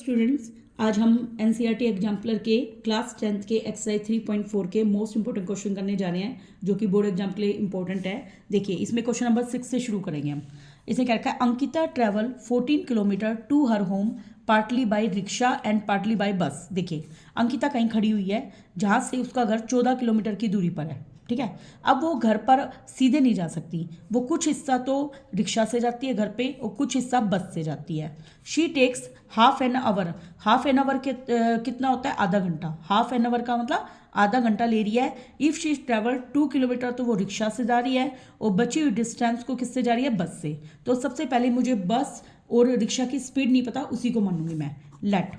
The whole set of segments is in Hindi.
स्टूडेंट्स, आज हम एनसीईआरटी एग्जाम्पलर के क्लास 10th के एक्सरसाइज 3.4 के मोस्ट इंपॉर्टेंट क्वेश्चन करने जा रहे हैं जो कि बोर्ड एग्जाम के लिए इंपॉर्टेंट है। देखिए, इसमें क्वेश्चन नंबर 6 से शुरू करेंगे हम। इसे क्या रखा है, Ankita travel 14 kilometre to her home partly by rickshaw and partly by bus. देखिए, अंकिता कहीं खड़ी हुई है जहाँ से उसका घर 14 किलोमीटर की दूरी पर है, ठीक है। अब वो घर पर सीधे नहीं जा सकती, वो कुछ हिस्सा तो रिक्शा से जाती है घर पे और कुछ हिस्सा बस से जाती है। She takes half an hour. Half an hour के कितना होता है, आधा घंटा। हाफ एन आवर का मतलब आधा घंटा ले रही है। इफ़ शी ट्रेवल 2 किलोमीटर तो वो रिक्शा से जा रही है और बची हुई डिस्टेंस को किससे जा रही है, बस से। तो सबसे पहले मुझे बस और रिक्शा की स्पीड नहीं पता, उसी को मानूंगी मैं। लेट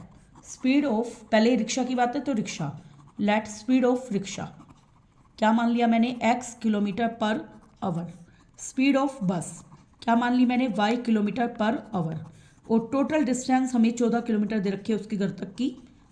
स्पीड ऑफ, पहले रिक्शा की बात है तो rickshaw, let speed of rickshaw क्या मान लिया मैंने, x kilometre per our. Speed of बस क्या मान ली मैंने, y किलोमीटर पर आवर। और टोटल डिस्टेंस हमें 14 किलोमीटर दे रखी है, उसके घर तक की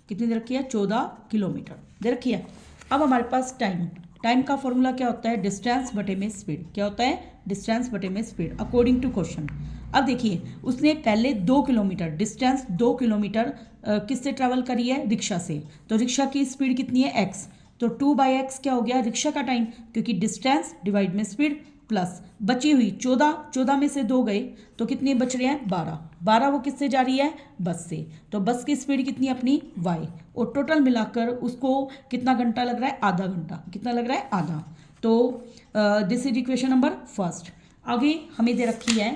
कितनी दे रखी है, 14 किलोमीटर दे रखी है। अब हमारे पास टाइम, टाइम का फॉर्मूला क्या होता है, डिस्टेंस बटे में स्पीड। क्या होता है, डिस्टेंस बटे में स्पीड अकॉर्डिंग टू क्वेश्चन। अब देखिए, उसने पहले 2 किलोमीटर डिस्टेंस 2 किलोमीटर किससे ट्रैवल करी है, रिक्शा से। तो रिक्शा की स्पीड कितनी है, x। तो 2/x क्या हो गया, रिक्शा का टाइम, क्योंकि डिस्टेंस डिवाइड में स्पीड, प्लस बची हुई 14 में से 2 गए तो कितने बच रहे हैं, 12 वो किससे जा रही है, बस से। तो बस की स्पीड कितनी है अपनी, y। और टोटल मिलाकर उसको कितना घंटा लग रहा है, आधा घंटा। कितना लग रहा है, आधा। तो this is equation number first. आगे हमें दे रखी है,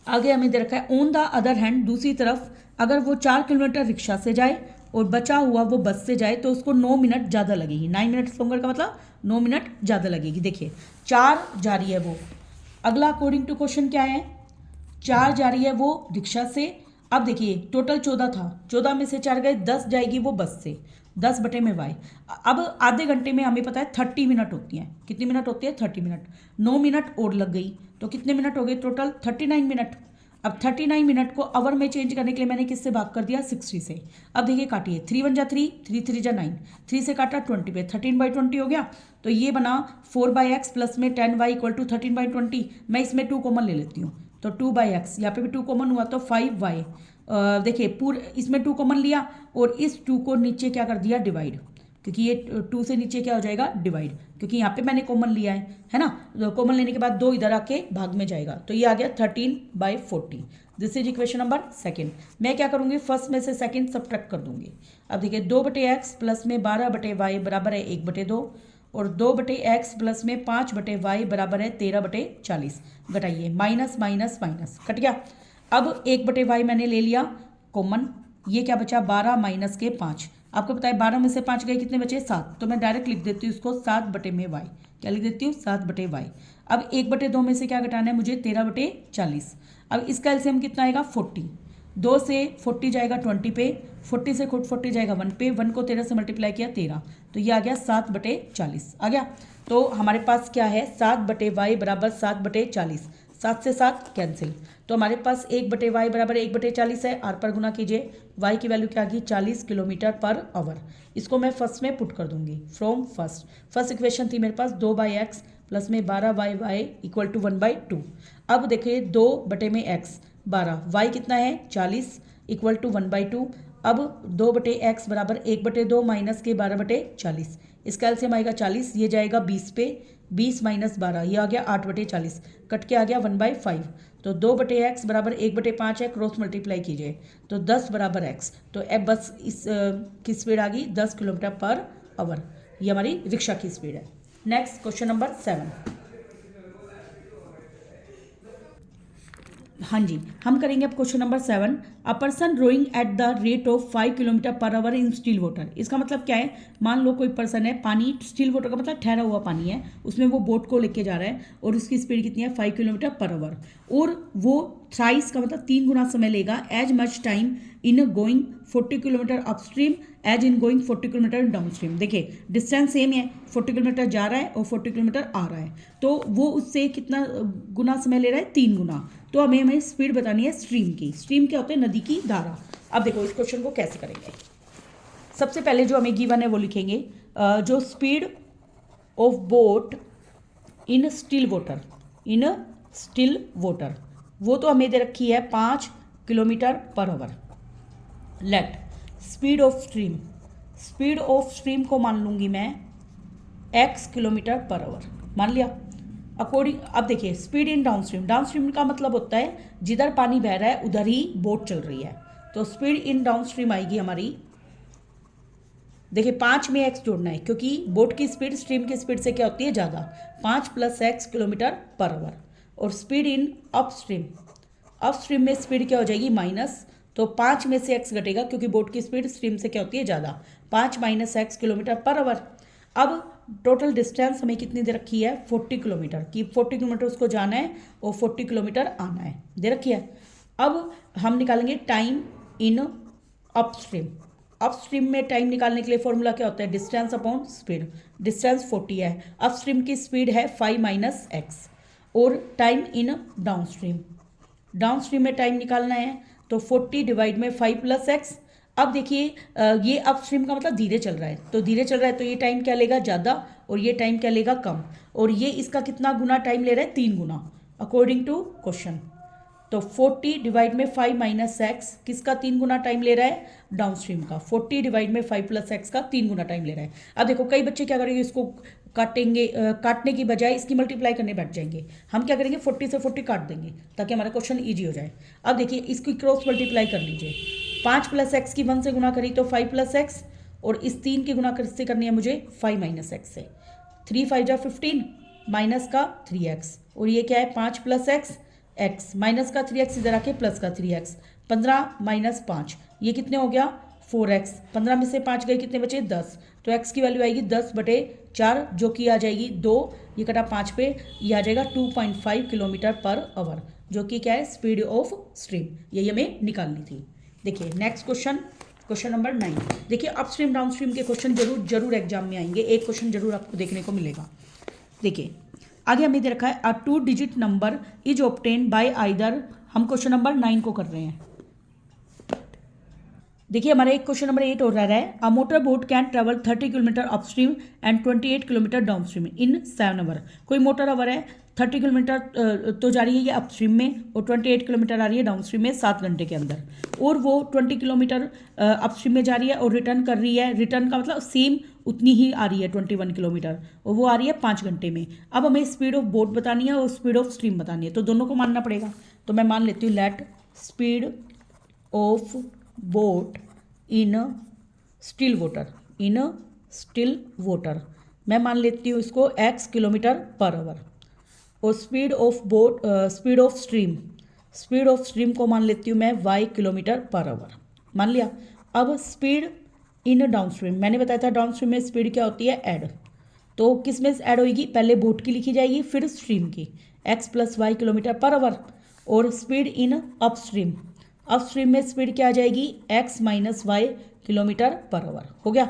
आगे हमें दे रखा है ऑन द अदर हैंड, दूसरी तरफ अगर वो 4 किलोमीटर रिक्शा से जाए और बचा हुआ वो बस से जाए तो उसको 9 मिनट ज़्यादा लगेगी। 9 मिनट लोंगर का मतलब 9 मिनट ज़्यादा लगेगी। देखिए, 4 जा रही है वो, अगला अकॉर्डिंग टू क्वेश्चन क्या है, 4 जा रही है वो रिक्शा से। अब देखिए, टोटल 14 था, 14 में से 4 गए, 10 जाएगी वो बस से, 10 बटे में y। अब आधे घंटे में हमें पता है 30 मिनट होती हैं। कितनी मिनट होती है, 30 मिनट। 9 मिनट और लग गई तो कितने मिनट हो गए टोटल, 39 मिनट। अब 39 मिनट को आवर में चेंज करने के लिए मैंने किससे भाग कर दिया, 60 से। अब देखिए काटिए, 3 1 जा 3, 3 3 जा 9, 3 से काटा 20 पे, 13/20 हो गया। तो ये बना 4/x प्लस में 10y इक्वल टू 13/20। मैं इसमें 2 कॉमन ले लेती हूँ, तो 2/x, यहाँ पे भी 2 कॉमन हुआ तो 5y। देखिए पूरे इसमें 2 कॉमन लिया और इस 2 को नीचे क्या कर दिया, डिवाइड, क्योंकि ये 2 से नीचे क्या हो जाएगा, डिवाइड, क्योंकि यहाँ पे मैंने कॉमन लिया है ना। तो कॉमन लेने के बाद 2 इधर आके भाग में जाएगा, तो ये आ गया 13/40। This is equation number second. मैं क्या करूँगी, फर्स्ट में से सेकंड सब्ट्रैक्ट कर दूंगी। अब देखिए, 2/x प्लस में 12/y बराबर है 1/2, और 2/x प्लस में 5/y बराबर है 13/40। घटाइए, माइनस माइनस माइनस कट गया। अब 1/y मैंने ले लिया कॉमन, ये क्या बचा, 12 माइनस के 5। आपको पता है 12 में से 5 गए, कितने बचे, 7। तो मैं डायरेक्ट लिख देती हूँ इसको 7/y। क्या लिख देती हूँ, 7/y। अब 1/2 में से क्या घटाना है मुझे, 13/40। अब इसका एलसीएम कितना आएगा, 40। 2 से 40 जाएगा 20 पे, 40 से 40 जाएगा 1 पे, 1 को 13 से मल्टीप्लाई किया 13, तो ये आ गया 7/40 आ गया। तो हमारे पास क्या है, 7/y बराबर 7/40, 7 से 7 कैंसिल। तो हमारे पास 1/y बराबर 1/40 है। आर पर गुना कीजिए, y की वैल्यू क्या आ गई, 40 किलोमीटर पर आवर। इसको मैं फर्स्ट में पुट कर दूंगी, फ्रॉम फर्स्ट इक्वेशन थी मेरे पास 2/x प्लस में 12y इक्वल टू 1/2। अब देखिए 2 में x 12, y कितना है 40 इक्वल टू 1/2। अब 2/x बराबर 1/2 माइनस के 12/40, इसका एलसीएम आएगा 40, ये जाएगा 20 पे, 20 माइनस 12, ये आ गया 8/40, कट के आ गया 1/5। तो 2/x बराबर 1/5 है, क्रॉस मल्टीप्लाई कीजिए तो 10 बराबर x। तो अब बस इस की स्पीड आ गई 10 किलोमीटर पर आवर। ये हमारी रिक्शा की स्पीड है। Next question number 7। हाँ जी, हम करेंगे अब question number 7। A person rowing at the rate of 5 kilometre per hour in still water. इसका मतलब क्या है, मान लो कोई पर्सन है, पानी, स्टिल वाटर का मतलब ठहरा हुआ पानी है, उसमें वो बोट को लेके जा रहा है और उसकी स्पीड कितनी है, 5 किलोमीटर पर आवर, और वो थ्राइस का मतलब 3 गुना समय लेगा, as much time in going 40 kilometre upstream as in going 40 kilometre downstream. देखिए डिस्टेंस सेम है, 40 किलोमीटर जा रहा है और 40 किलोमीटर आ रहा है, तो वो उससे कितना गुना समय ले रहा है, 3 गुना। तो हमें स्पीड बतानी है स्ट्रीम की। स्ट्रीम क्या होता है, नदी की धारा। अब देखो इस क्वेश्चन को कैसे करेंगे। सबसे पहले जो हमें गिवन है वो लिखेंगे, जो speed of boat in still water, वो तो हमें दे रखी है 5 kilometre per our. Let speed of stream, speed of stream को मान लूँगी मैं x किलोमीटर पर आवर, मान लिया। अकॉर्डिंग, अब देखिए speed in down stream, down stream का मतलब होता है जिधर पानी बह रहा है उधर ही बोट चल रही है, तो स्पीड इन डाउन स्ट्रीम आएगी हमारी, देखिए 5 में x जोड़ना है क्योंकि बोट की स्पीड स्ट्रीम की स्पीड से क्या होती है ज़्यादा, 5 + x किलोमीटर पर आवर। और speed in upstream, upstream में स्पीड क्या हो जाएगी माइनस, तो 5 में से x घटेगा क्योंकि बोट की स्पीड स्ट्रीम से क्या होती है ज़्यादा, 5 - x किलोमीटर पर आवर। अब टोटल डिस्टेंस हमें कितनी दे रखी है 40 किलोमीटर की, 40 किलोमीटर उसको जाना है और 40 किलोमीटर आना है, दे रखी है। अब हम निकालेंगे time in upstream, upstream में टाइम निकालने के लिए फॉर्मूला क्या होता है, डिस्टेंस अपॉन स्पीड, डिस्टेंस 40 है, अप स्ट्रीम की स्पीड है 5 - x, और time in down stream, down stream में टाइम निकालना है तो 40 डिवाइड में 5 + x। अब देखिए ये अप स्ट्रीम का मतलब धीरे चल रहा है, तो धीरे चल रहा है तो ये टाइम क्या लेगा ज़्यादा और ये टाइम क्या लेगा कम, और ये इसका कितना गुना टाइम ले रहा है 3 गुना अकॉर्डिंग टू क्वेश्चन। तो 40 डिवाइड में 5 - x किसका 3 गुना टाइम ले रहा है, डाउन स्ट्रीम का, 40 डिवाइड में 5 + x का 3 गुना टाइम ले रहा है। अब देखो कई बच्चे क्या करेंगे, इसको काटेंगे, काटने की बजाय इसकी मल्टीप्लाई करने बैठ जाएंगे। हम क्या करेंगे 40 से 40 काट देंगे ताकि हमारा क्वेश्चन ईजी हो जाए। अब देखिए इसकी क्रॉस मल्टीप्लाई कर लीजिए, 5 + x की 1 से गुना करी तो 5 + x, और इस 3 की गुना से करनी है मुझे 5 - x से, 3 5 जा 15 माइनस का 3x, और ये क्या है 5 + x, x माइनस का 3x इधर आके प्लस का 3x, 15 - 5 ये कितने हो गया 4x, 15 में से 5 गए कितने बचे 10, तो x की वैल्यू आएगी 10/4 जो कि आ जाएगी 2, ये कटा 5 पे, ये आ जाएगा 2.5 किलोमीटर पर आवर, जो कि क्या है स्पीड ऑफ स्ट्रीम, यही हमें निकालनी थी। देखिए नेक्स्ट क्वेश्चन, क्वेश्चन नंबर 9। देखिए अप स्ट्रीम डाउन स्ट्रीम के क्वेश्चन जरूर एग्जाम में आएंगे, एक क्वेश्चन जरूर आपको देखने को मिलेगा। देखिए आगे हमें दे रखा है a 2 digit number is obtain by either, हम क्वेश्चन नंबर 9 को कर रहे हैं। देखिए हमारा एक क्वेश्चन नंबर 8 हो रहा है, a motor boat can travel 30 kilometre upstream and 28 kilometre downstream in 7 hour. कोई मोटर आवर है 30 किलोमीटर तो जा रही है ये अपस्ट्रीम में और 28 किलोमीटर आ रही है डाउनस्ट्रीम में 7 घंटे के अंदर, और वो 20 किलोमीटर अपस्ट्रीम में जा रही है और रिटर्न कर रही है, रिटर्न का मतलब सेम उतनी ही आ रही है 21 किलोमीटर, और वो आ रही है 5 घंटे में। अब हमें स्पीड ऑफ बोट बतानी है और स्पीड ऑफ स्ट्रीम बतानी है, तो दोनों को मानना पड़ेगा। तो मैं मान लेती हूँ let speed of boat in still water, in still water मैं मान लेती हूँ इसको x किलोमीटर पर आवर, और speed of boat speed of stream, speed of stream को मान लेती हूँ मैं y किलोमीटर पर आवर, मान लिया। अब स्पीड इन डाउन स्ट्रीम, मैंने बताया था डाउन स्ट्रीम में स्पीड क्या होती है ऐड, तो किस में ऐड होगी, पहले बोट की लिखी जाएगी फिर स्ट्रीम की, x + y kilometre per hour, और speed in upstream, upstream में स्पीड क्या आ जाएगी x - y kilometre per hour, हो गया।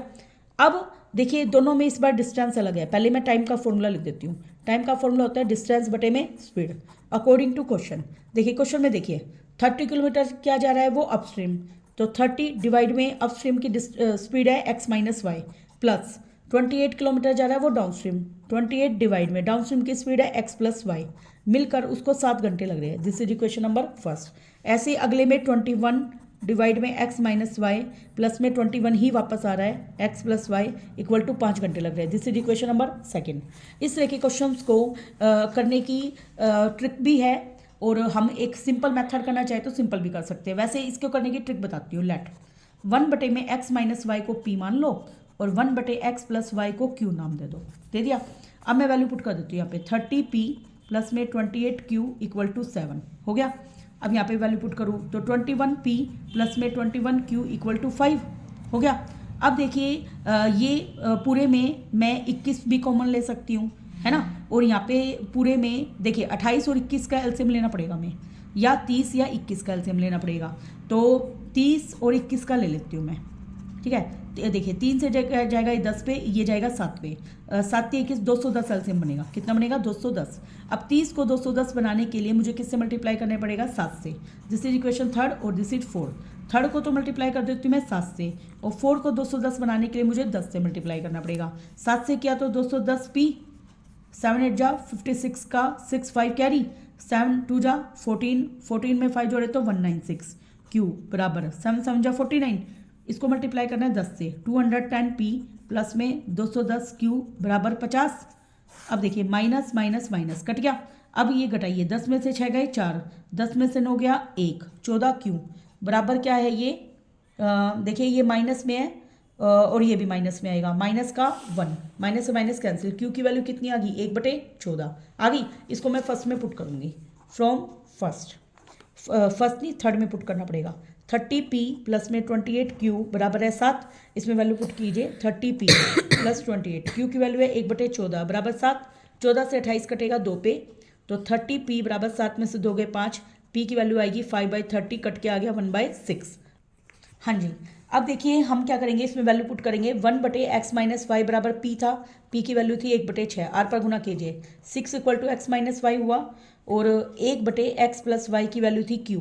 अब देखिए दोनों में इस बार डिस्टेंस अलग है, पहले मैं टाइम का फॉर्मूला लिख देती हूँ। टाइम का फॉर्मूला होता है डिस्टेंस बटे में स्पीड अकॉर्डिंग टू क्वेश्चन। देखिए क्वेश्चन में देखिए 30 किलोमीटर क्या जा रहा है वो अपस्ट्रीम, तो 30 डिवाइड में अपस्ट्रीम की स्पीड है x - y, प्लस 28 किलोमीटर जा रहा है वो डाउनस्ट्रीम, 28 डिवाइड में डाउनस्ट्रीम की स्पीड है x + y, मिलकर उसको 7 घंटे लग रहे हैं। This is equation number first. ऐसे अगले में 21 डिवाइड में x - y प्लस में 21 ही वापस आ रहा है, x + y = 5 घंटे लग रहे हैं। This is equation number second. इस तरह के क्वेश्चंस को करने की ट्रिक भी है, और हम एक सिंपल मेथड करना चाहे तो सिंपल भी कर सकते हैं। वैसे इसको करने की ट्रिक बताती हूँ। लेट 1 में x - y को p मान लो और 1/x + y को q नाम दे दो, दे दिया। अब मैं वैल्यू पुट कर देती हूँ यहाँ पे 30p प्लस में 28q = 7, हो गया। अब यहाँ पे वैल्यू पुट करूँ तो 21p प्लस में 21q = 5, हो गया। अब देखिए ये पूरे में मैं 21 भी कॉमन ले सकती हूँ, है ना, और यहाँ पे पूरे में देखिए 28 और 21 का एलसीएम लेना पड़ेगा हमें, या 30 या 21 का एलसीएम लेना पड़ेगा, तो 30 और 21 का ले लेती हूँ मैं, ठीक है। देखिए 3 से जाएगा ये 10 पे, ये जाएगा 7 पे, 7 × 21 210 एलसीएम बनेगा, कितना बनेगा 210। अब 30 को 210 बनाने के लिए मुझे किससे मल्टीप्लाई करने पड़ेगा 7 से। दिस इज इक्वेशन थर्ड और दिस इज फोर्थ। थर्ड को तो मल्टीप्लाई कर देती हूँ मैं 7 से, और फोर्थ को 210 बनाने के लिए मुझे 10 से मल्टीप्लाई करना पड़ेगा। 7 से किया तो 210p, 7 8 जा 56 का 6 5 कैरी, 7 2 जा 14, 14 में 5 जोड़े तो 196, क्यू बराबर 7 7 जा 49, इसको मल्टीप्लाई करना है 10 से, 210p प्लस में 210 क्यू बराबर 50। अब देखिए माइनस माइनस माइनस कट गया। अब ये घटाइए, 10 में से 6 गए 4, 10 में से 9 गया 1, 14 क्यू बराबर क्या है ये, देखिए ये माइनस में है और ये भी माइनस में आएगा, माइनस का 1, माइनस से माइनस कैंसिल, क्यू की वैल्यू कितनी आ गई 1/14 आ गई। इसको मैं फर्स्ट में पुट करूँगी, फ्रॉम फर्स्ट नहीं थर्ड में पुट करना पड़ेगा। 30p प्लस में 28q बराबर है 7, इसमें वैल्यू पुट कीजिए 30p प्लस 28, q की वैल्यू है 1/14 बराबर 7, 14 से 28 कटेगा 2 पे, तो 30p बराबर 7 में से 2 गए 5, p की वैल्यू आएगी 5/30 कट के आ गया 1/6। हाँ जी, अब देखिए हम क्या करेंगे, इसमें वैल्यू पुट करेंगे 1/x माइनस वाई बराबर p था, p की वैल्यू थी 1/6, r पर गुना कीजिए 6 = x माइनस वाई हुआ, और 1/x प्लस वाई की वैल्यू थी q,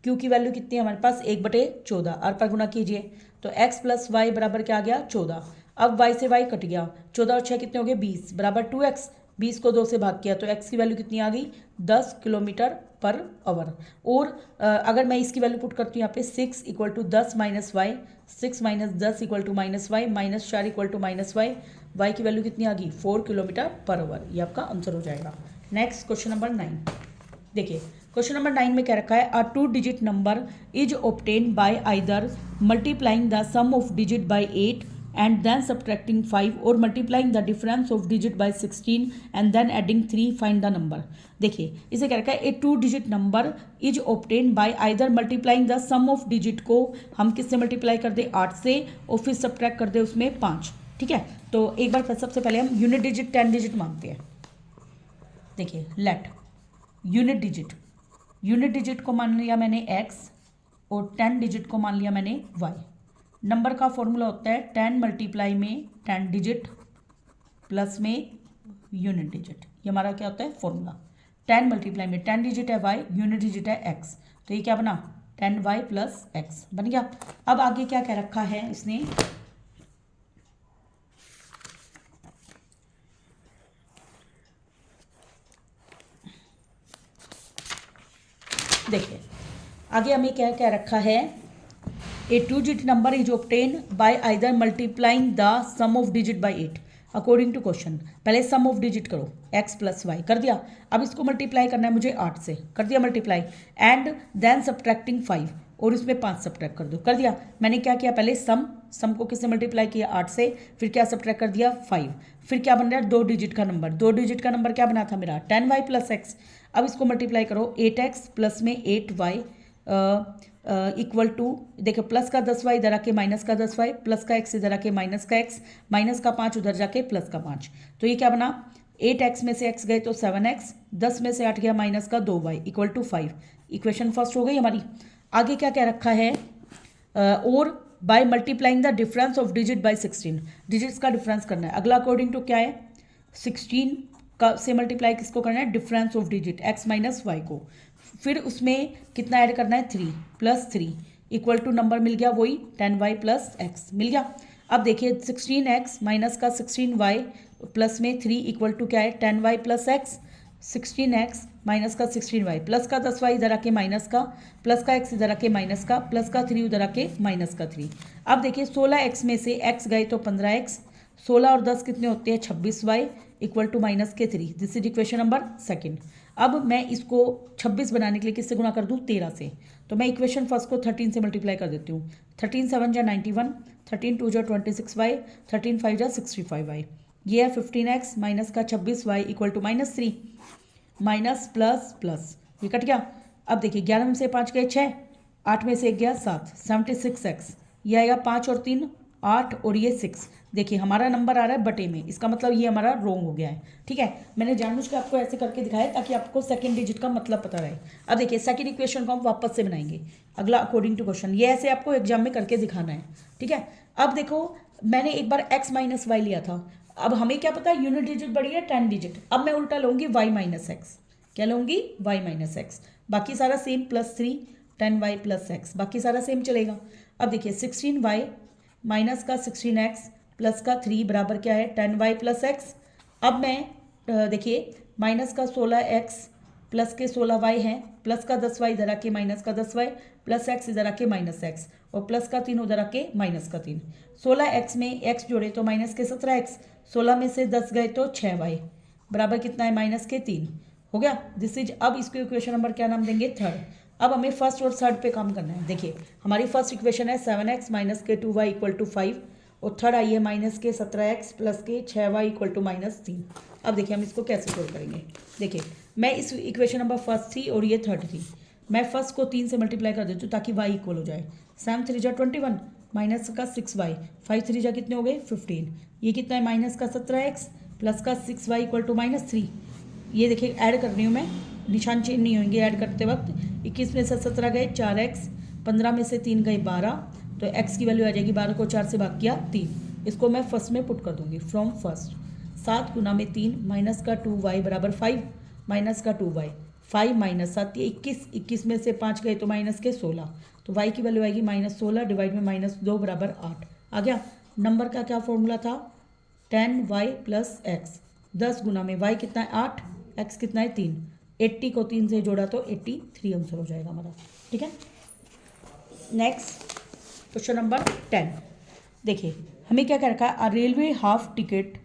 q की वैल्यू कितनी है हमारे पास 1/14, r पर गुना कीजिए तो x प्लस वाई बराबर क्या आ गया 14। अब y से y कट गया, 14 और 6 कितने हो गए 20 बराबर 2x, 20 को 2 से भाग किया तो x की वैल्यू कितनी आ गई 10 किलोमीटर पर आवर। और अगर मैं इसकी वैल्यू पुट करती हूँ यहाँ पे 6 = 10 minus y, 6 minus 10 = minus y, minus 4 = minus y, y की वैल्यू कितनी आ गई 4 किलोमीटर पर आवर, ये आपका आंसर हो जाएगा। नेक्स्ट क्वेश्चन नंबर 9, देखिए क्वेश्चन नंबर 9 में क्या रखा है, a 2 digit number is obtain by either multiplying the sum of digit by 8 and then subtracting 5 or multiplying the difference of digit by 16 and then adding 3, find the number। देखिए इसे क्या रखा है, a 2 digit number is obtain by either multiplying the sum of digit को हम किससे मल्टीप्लाई कर दे 8 से, और फिर सब्ट्रैक्ट कर दे उसमें 5। ठीक है, तो एक बार सबसे पहले हम यूनिट डिजिट 10 डिजिट मानते हैं। देखिए लेट यूनिट डिजिट को मान लिया मैंने x और 10 डिजिट को मान लिया मैंने y। नंबर का फॉर्मूला होता है 10 मल्टीप्लाई में 10 डिजिट प्लस में यूनिट डिजिट, ये हमारा क्या होता है फॉर्मूला। 10 मल्टीप्लाई में 10 डिजिट है y, यूनिट डिजिट है x, तो ये क्या बना 10y प्लस x बन गया। अब आगे क्या क्या रखा है इसने, देखिए आगे हमें क्या क्या रखा है, a 2 digit number is obtain by either multiplying the sum of digit by 8 according to question. पहले सम ऑफ डिजिट करो x प्लस वाई कर दिया, अब इसको मल्टीप्लाई करना है मुझे 8 से, कर दिया मल्टीप्लाई, एंड देन सब्ट्रैक्टिंग 5 और इसमें 5 सब्ट्रैक्ट कर दो, कर दिया। मैंने क्या किया, पहले सम को किससे मल्टीप्लाई किया 8 से, फिर क्या सब्ट्रैक्ट कर दिया 5, फिर क्या बन रहा है 2 डिजिट का नंबर, 2 डिजिट का नंबर क्या बना था मेरा 10y प्लस x। अब इसको मल्टीप्लाई करो 8x प्लस में 8y इक्वल टू, देखो प्लस का 10y इधर आके माइनस का 10y, प्लस का x इधर आके माइनस का x, माइनस का 5 उधर जाके प्लस का 5, तो ये क्या बना 8x में से x गए तो 7x, 10 में से 8 गया माइनस का 2y equal to 5। Equation first हो गई हमारी। आगे क्या क्या रखा है, और by multiplying the difference of digit bye 16, digits का डिफरेंस करना है। अगला अकॉर्डिंग टू क्या है 16 का से मल्टीप्लाई किसको करना है difference of digit x minus y को, फिर उसमें कितना ऐड करना है 3 प्लस 3 इक्वल टू नंबर मिल गया वही 10y प्लस x मिल गया। अब देखिए 16x माइनस का 16y प्लस में 3 इक्वल टू क्या है 10y plus x, 16x minus का 16y प्लस का 10y इधर आके माइनस का, प्लस का x इधर आके माइनस का, प्लस का 3 उधर आके माइनस का 3। अब देखिए 16x में से x गए तो 15x, 16 और 10 कितने होते हैं 26y इक्वल टू माइनस के 3। This is equation number second. अब मैं इसको 26 बनाने के लिए किससे गुना कर दूं 13 से, तो मैं इक्वेशन फर्स्ट को 13 से मल्टीप्लाई कर देती हूँ। 13 7 जा 91, 13 2 जा 26y, 13 5 जा 65y, ये है 15x माइनस का 26y equal to minus 3, minus plus plus ये कट गया। अब देखिए 11 में से 5 गए 6, 8 में से 1 गया 7, 76x, ये आएगा 5 और 3 8 और ये 6। देखिए हमारा नंबर आ रहा है बटे में, इसका मतलब ये हमारा रॉन्ग हो गया है। ठीक है, मैंने जानबूझ के आपको ऐसे करके दिखाया ताकि आपको सेकंड डिजिट का मतलब पता रहे। अब देखिए सेकंड इक्वेशन को हम वापस से बनाएंगे, अगला अकॉर्डिंग टू क्वेश्चन, ये ऐसे आपको एग्जाम में करके दिखाना है। ठीक है, अब देखो मैंने एक बार x माइनस वाई लिया था, अब हमें क्या पता यूनिट डिजिट बड़ी है 10 डिजिट, अब मैं उल्टा लूँगी y माइनस एक्स, क्या लूँगी y माइनस एक्स, बाकी सारा same plus 3 10y plus x, बाकी सारा सेम चलेगा। अब देखिए 16y माइनस का 16x प्लस का 3 बराबर क्या है 10y प्लस एक्स। अब मैं देखिए माइनस का 16x प्लस के 16y हैं, प्लस का 10y इधर आके माइनस का 10y, प्लस x इधर आके माइनस x, और प्लस का 3 उधर आके माइनस का 3। 16x में x जोड़े तो माइनस के 17x, 16 में से 10 गए तो 6y बराबर कितना है माइनस के 3। हो गया, दिस इज। अब इसको इक्वेशन नंबर क्या नाम देंगे, थर्ड। अब हमें फर्स्ट और थर्ड पे काम करना है। देखिए हमारी फर्स्ट इक्वेशन है 7x माइनस के 2y इक्वल टू 5, और थर्ड आई है माइनस के 17x प्लस के 6y इक्वल टू माइनस 3। अब देखिए हम इसको कैसे सोल्व करेंगे। देखिए मैं इस इक्वेशन नंबर फर्स्ट थी और ये थर्ड थी, मैं फर्स्ट को 3 से मल्टीप्लाई कर देती हूँ ताकि y इक्वल हो जाए। 7 3 जा 21 माइनस का 6y, 5 3 जा कितने हो गए 15, ये कितना है माइनस का 17x प्लस का 6y इक्वल टू माइनस 3। ये देखिए ऐड कर रही हूँ मैं, निशान चेंज नहीं होंगे ऐड करते वक्त। 21 में से 17 गए 4x, 15 में से 3 गए 12, तो x की वैल्यू आ जाएगी 12 को 4 से भाग किया 3। इसको मैं फर्स्ट में पुट कर दूंगी फ्रॉम फर्स्ट। 7 गुना में 3 माइनस का 2y बराबर 5, माइनस का 2y, 5 माइनस 7 ये 21, 21 में से 5 गए तो माइनस के 16, तो y की वैल्यू आएगी -16 डिवाइड में -2 बराबर 8। आ गया। नंबर का क्या फॉर्मूला था, 10y प्लस x। 10 गुना में y कितना है 8, x कितना है 3, 80 को 3 से जोड़ा तो 83 आंसर हो जाएगा हमारा। ठीक है, नेक्स्ट क्वेश्चन नंबर 10। देखिए हमें क्या कह रखा है, a railway half ticket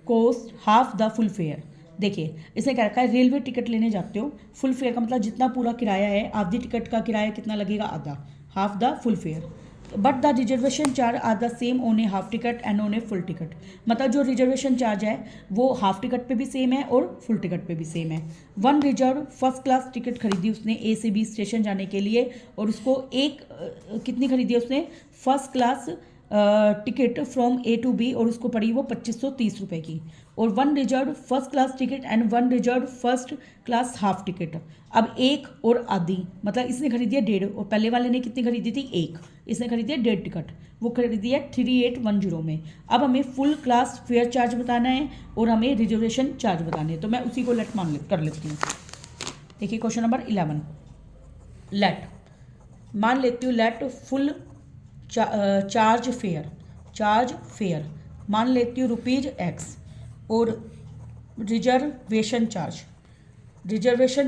cost half the full fare. देखिए इसने क्या रखा है, रेलवे टिकट लेने जाते हो, फुल फेयर का मतलब जितना पूरा किराया है, आधी टिकट का किराया कितना लगेगा आधा, half the full fare. But the reservation charge are the same on a half ticket and on a full ticket. मतलब जो रिजर्वेशन चार्ज है वो हाफ टिकट पे भी सेम है और फुल टिकट पे भी सेम है। One reserve first class ticket खरीदी उसने ए से बी स्टेशन जाने के लिए, और उसको कितनी खरीदी उसने first class ticket from A to B, और उसको पड़ी वो 2530 रुपये की। और one reserve first class ticket and one reserve first class half ticket. अब एक और आधी, मतलब इसने खरीदी है 1.5, और पहले वाले ने कितनी खरीदी थी 1, इसने खरीदी है 1.5 टिकट, वो खरीदी है 3810 में। अब हमें फुल क्लास फेयर चार्ज बताना है और हमें रिजर्वेशन चार्ज बताने हैं, तो मैं उसी को लेट कर लेती हूँ। देखिए क्वेश्चन नंबर 11, लेट मान लेती हूँ, लेट फुल चार्ज फेयर मान लेती हूँ ₹X, और रिजर्वेशन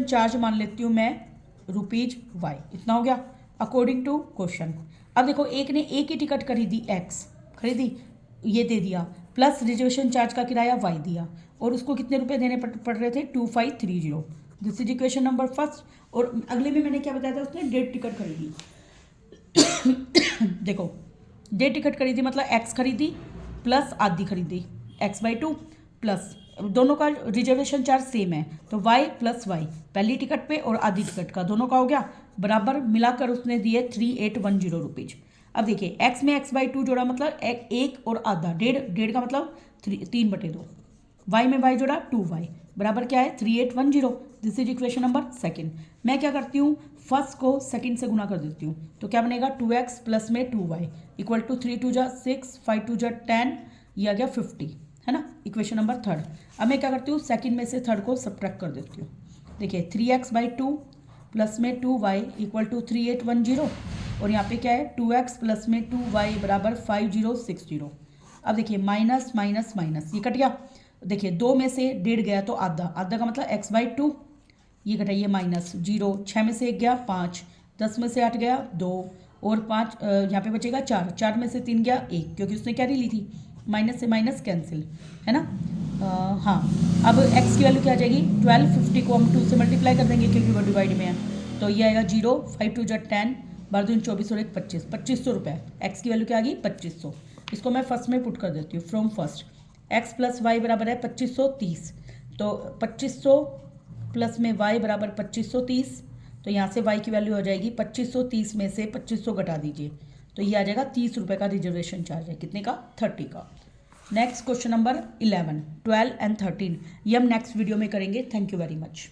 चार्ज मान लेती हूँ मैं ₹Y। इतना हो गया अकॉर्डिंग टू क्वेश्चन। अब देखो एक ने एक ही टिकट खरीदी X खरीदी, ये दे दिया, प्लस रिजर्वेशन चार्ज का किराया Y दिया, और उसको कितने रुपए देने पड़ रहे थे 2530। This is equation number first. और अगले में मैंने क्या बताया था, उसने 1.5 टिकट खरीदी। देखो 1.5 टिकट खरीदी मतलब x खरीदी प्लस आधी खरीदी x/2, प्लस दोनों का रिजर्वेशन चार्ज सेम है तो y प्लस वाई, पहली टिकट पे और आधी टिकट का दोनों का हो गया बराबर, मिलाकर उसने दिए 3810 रुपीज। अब देखिए x में x/2 जोड़ा मतलब एक और आधा, 1.5 का मतलब 3/2, y में y जोड़ा 2y बराबर क्या है 3810। This is equation number second. मैं क्या करती हूँ, फर्स्ट को सेकंड से गुना कर देती हूँ, तो क्या बनेगा 2x प्लस में 2y इक्वल टू 3 2 जा 6, 5 2 जा 10, ये आ गया 50, है ना, इक्वेशन नंबर थर्ड। अब मैं क्या करती हूँ, सेकंड में से थर्ड को सब्ट्रैक्ट कर देती हूँ। देखिए 3x/2 प्लस में 2y इक्वल टू 3810, और यहाँ पे क्या है 2x प्लस में 2y बराबर 5060। अब देखिए माइनस माइनस माइनस ये कट गया। देखिए 2 में से 1.5 गया तो आधा, आधा का मतलब x/2, ये घटाइए माइनस 0, 6 में से 1 गया 5, 10 में से 8 गया 2, और 5 यहाँ पे बचेगा 4, 4 में से 3 गया 1, क्योंकि उसने कैरी ली थी, माइनस से माइनस कैंसिल, है ना। हाँ अब x की वैल्यू क्या आ जाएगी 12, 50 को हम 2 से मल्टीप्लाई कर देंगे क्योंकि वो डिवाइड में है, तो ये आएगा 0, 5 2 जा 10, 12 दूनी 24 और 1 25, 2500 रुपये। x की वैल्यू क्या आ गई 2500। इसको मैं फर्स्ट में पुट कर देती हूँ from first. x plus y बराबर है 2530, तो 2500 प्लस में y बराबर 2530, तो यहाँ से y की वैल्यू हो जाएगी 2530 में से 2500 घटा दीजिए, तो ये आ जाएगा 30 रुपये का रिजर्वेशन चार्ज है, कितने का 30 का। नेक्स्ट क्वेश्चन नंबर 11, 12 एंड 13 ये हम नेक्स्ट वीडियो में करेंगे। Thank you very much.